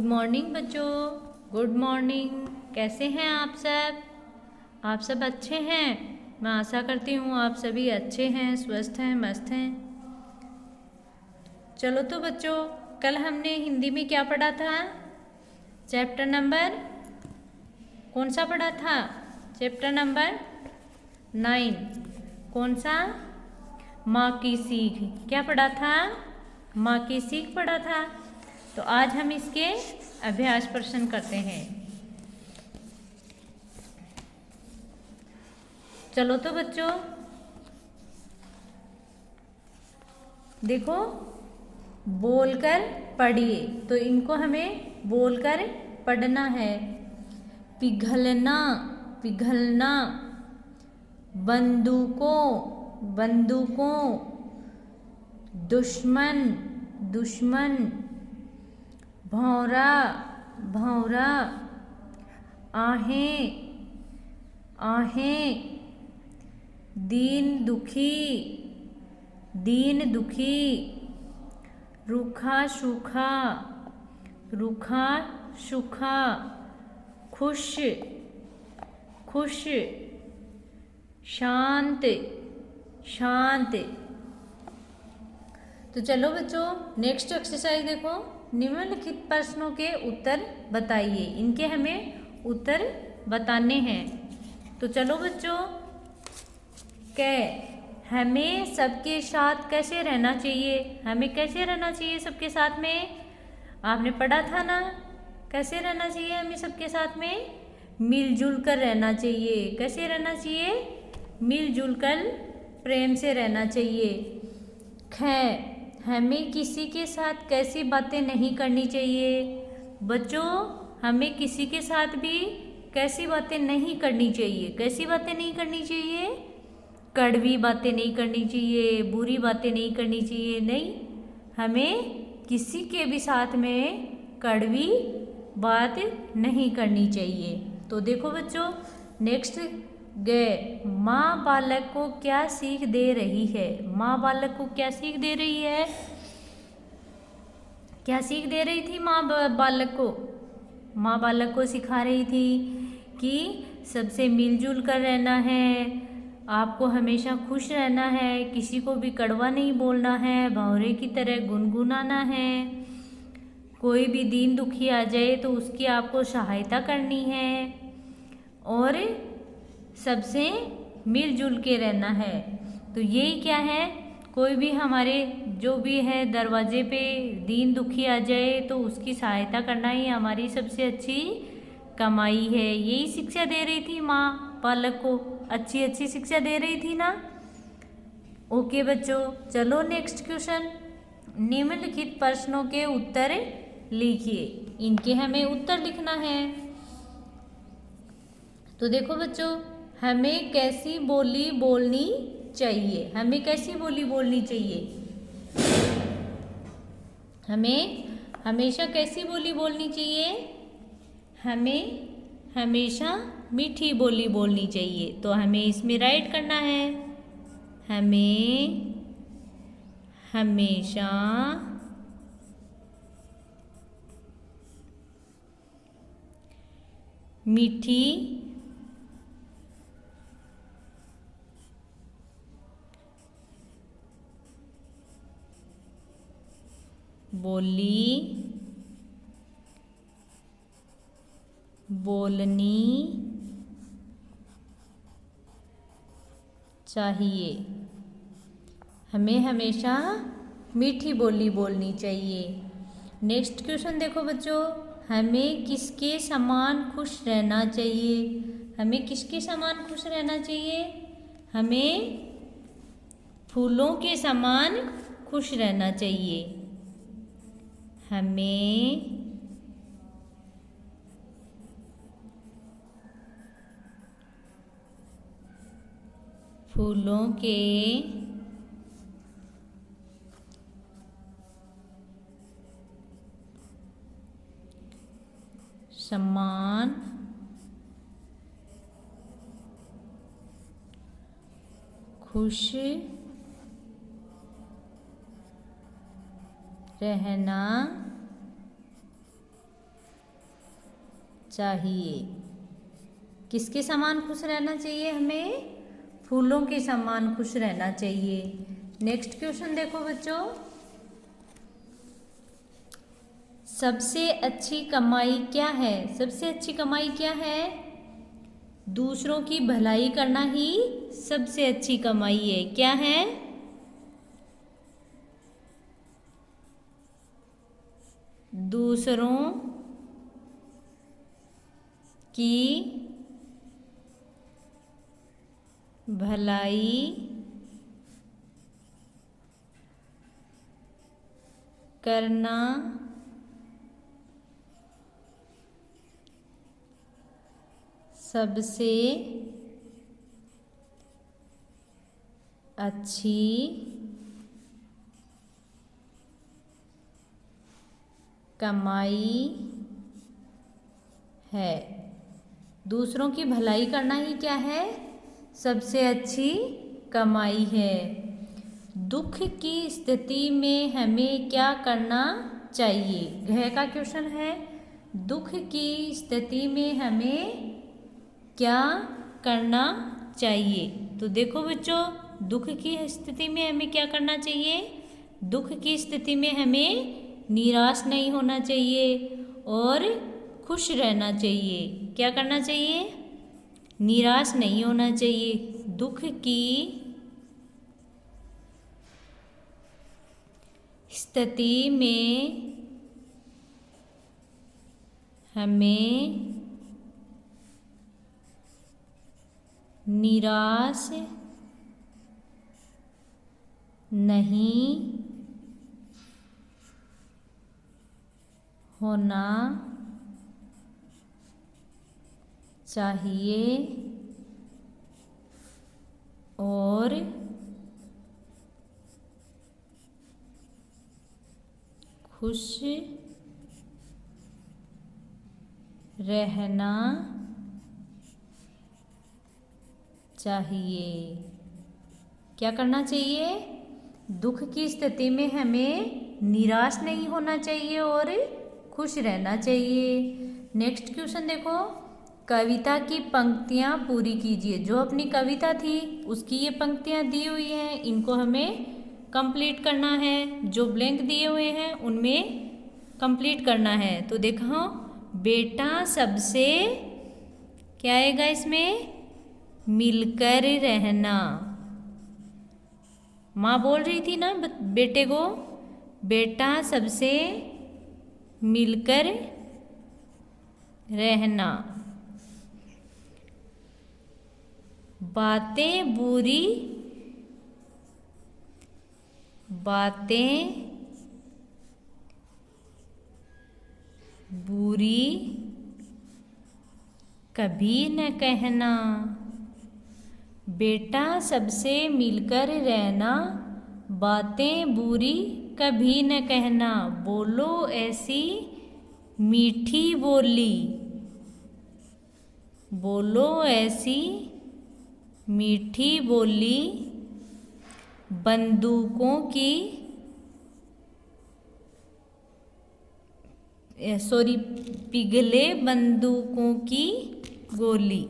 Morning बच्चों, good morning. कैसे हैं आप सब? आप सब अच्छे हैं? मैं आशा करती हूँ आप सभी अच्छे हैं, स्वस्थ हैं, मस्त हैं। चलो तो बच्चों, कल हमने हिंदी में क्या पढ़ा था? चैप्टर नंबर कौन सा पढ़ा था? Chapter number 9। कौन सा? माँ की सीख। क्या पढ़ा था? माँ की सीख पढ़ा था। तो आज हम इसके अभ्यास प्रश्न करते हैं। चलो तो बच्चों, देखो, बोलकर पढ़िए। तो इनको हमें बोलकर पढ़ना है। पिघलना, पिघलना। बंदूकों, बंदूकों। दुश्मन, दुश्मन। भौंरा, भौंरा। आहें, आहें। दीन दुखी, दीन दुखी। रूखा सूखा, रूखा सूखा। खुश, खुश। शांत, शांत। तो चलो बच्चों, नेक्स्ट एक्सरसाइज देखो। निम्नलिखित प्रश्नों के उत्तर बताइए। इनके हमें उत्तर बताने हैं। तो चलो बच्चों, हमें सबके साथ कैसे रहना चाहिए? हमें कैसे रहना चाहिए सबके साथ में? आपने पढ़ा था ना, कैसे रहना चाहिए हमें सबके साथ में? मिलजुल कर रहना चाहिए। कैसे रहना चाहिए? मिलजुल कर प्रेम से रहना चाहिए। हमें किसी के साथ कैसी बातें नहीं करनी चाहिए? बच्चों, हमें किसी के साथ भी कैसी बातें नहीं करनी चाहिए? कैसी बातें नहीं करनी चाहिए? कड़वी बातें नहीं करनी चाहिए, बुरी बातें नहीं करनी चाहिए। नहीं, हमें किसी के भी साथ में कड़वी बात नहीं करनी चाहिए। तो देखो बच्चों, नेक्स्ट माँ बालक को क्या सीख दे रही है? माँ बालक को क्या सीख दे रही है? क्या सीख दे रही थी माँ बालक को? माँ बालक को सिखा रही थी कि सबसे मिलजुल कर रहना है, आपको हमेशा खुश रहना है, किसी को भी कड़वा नहीं बोलना है, भंवरे की तरह गुनगुनाना है। कोई भी दीन दुखी आ जाए तो उसकी आपको सहायता करनी है और सबसे मिलजुल के रहना है। तो यही क्या है, कोई भी हमारे जो भी है दरवाजे पे दीन दुखी आ जाए तो उसकी सहायता करना ही हमारी सबसे अच्छी कमाई है। यही शिक्षा दे रही थी माँ बालक को, अच्छी अच्छी शिक्षा दे रही थी ना। ओके बच्चों, चलो नेक्स्ट क्वेश्चन। निम्नलिखित प्रश्नों के उत्तर लिखिए। इनके हमें उत्तर लिखना है। तो देखो बच्चों, हमें कैसी बोली बोलनी चाहिए? हमें कैसी बोली बोलनी चाहिए? हमें हमेशा कैसी बोली बोलनी चाहिए? हमें हमेशा मीठी बोली बोलनी चाहिए। तो हमें इसमें राइट करना है, हमें हमेशा मीठी बोली बोलनी चाहिए। हमें हमेशा मीठी बोली बोलनी चाहिए। नेक्स्ट क्वेश्चन देखो बच्चों, हमें किसके समान खुश रहना चाहिए? हमें किसके समान खुश रहना चाहिए? हमें फूलों के समान खुश रहना चाहिए। हमें फूलों के समान खुश रहना चाहिए। किसके समान खुश रहना चाहिए हमें? फूलों के समान खुश रहना चाहिए। नेक्स्ट क्वेश्चन देखो बच्चों, सबसे अच्छी कमाई क्या है? सबसे अच्छी कमाई क्या है? दूसरों की भलाई करना ही सबसे अच्छी कमाई है। क्या है? दूसरों की भलाई करना सबसे अच्छी कमाई है। दूसरों की भलाई करना ही क्या है? सबसे अच्छी कमाई है। दुख की स्थिति में हमें क्या करना चाहिए? घ का क्वेश्चन है, दुख की स्थिति में हमें क्या करना चाहिए? तो देखो बच्चों, दुख की स्थिति में हमें क्या करना चाहिए? दुख की स्थिति में हमें निराश नहीं होना चाहिए और खुश रहना चाहिए। क्या करना चाहिए? निराश नहीं होना चाहिए। दुख की स्थिति में हमें निराश नहीं होना चाहिए और खुश रहना चाहिए। क्या करना चाहिए? दुख की स्थिति में हमें निराश नहीं होना चाहिए और खुश रहना चाहिए। नेक्स्ट क्वेश्चन देखो, कविता की पंक्तियाँ पूरी कीजिए। जो अपनी कविता थी उसकी ये पंक्तियाँ दी हुई हैं, इनको हमें कंप्लीट करना है। जो ब्लैंक दिए हुए हैं उनमें कंप्लीट करना है। तो देखो, बेटा सबसे क्या आएगा इसमें? मिलकर रहना। माँ बोल रही थी ना बेटे को, बेटा सबसे मिलकर रहना। बातें बुरी कभी न कहना। बेटा सबसे मिलकर रहना, बातें बुरी कभी न कहना। बोलो ऐसी मीठी बोली, बोलो ऐसी मीठी बोली, बंदूकों की पिघले बंदूकों की गोली,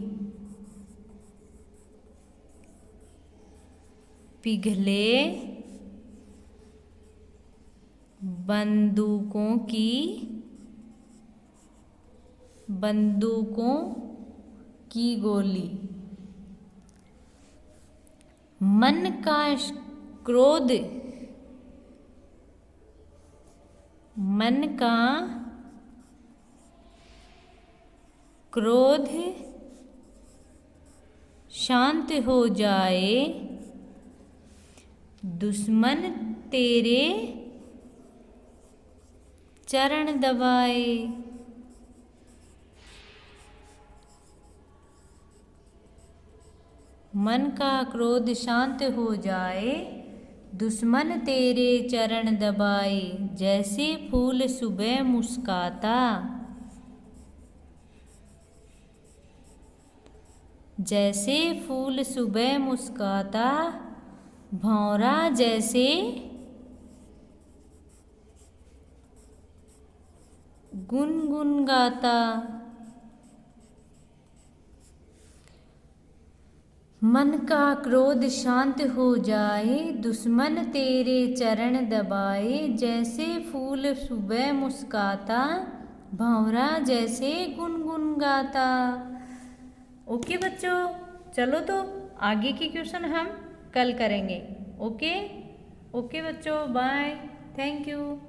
पिघले बंदूकों की गोली। मन का क्रोध शांत हो जाए, दुश्मन तेरे चरण दबाए। मन का क्रोध शांत हो जाए, दुश्मन तेरे चरण दबाए। जैसे फूल सुबह मुस्काता, जैसे फूल सुबह मुस्काता, भंवरा जैसे गुनगुन गाता। मन का क्रोध शांत हो जाए, दुश्मन तेरे चरण दबाए, जैसे फूल सुबह मुस्काता, भंवरा जैसे गुनगुन गाता। ओके बच्चों, चलो तो आगे के क्वेश्चन हम कल करेंगे। ओके ओके बच्चों, बाय, थैंक यू।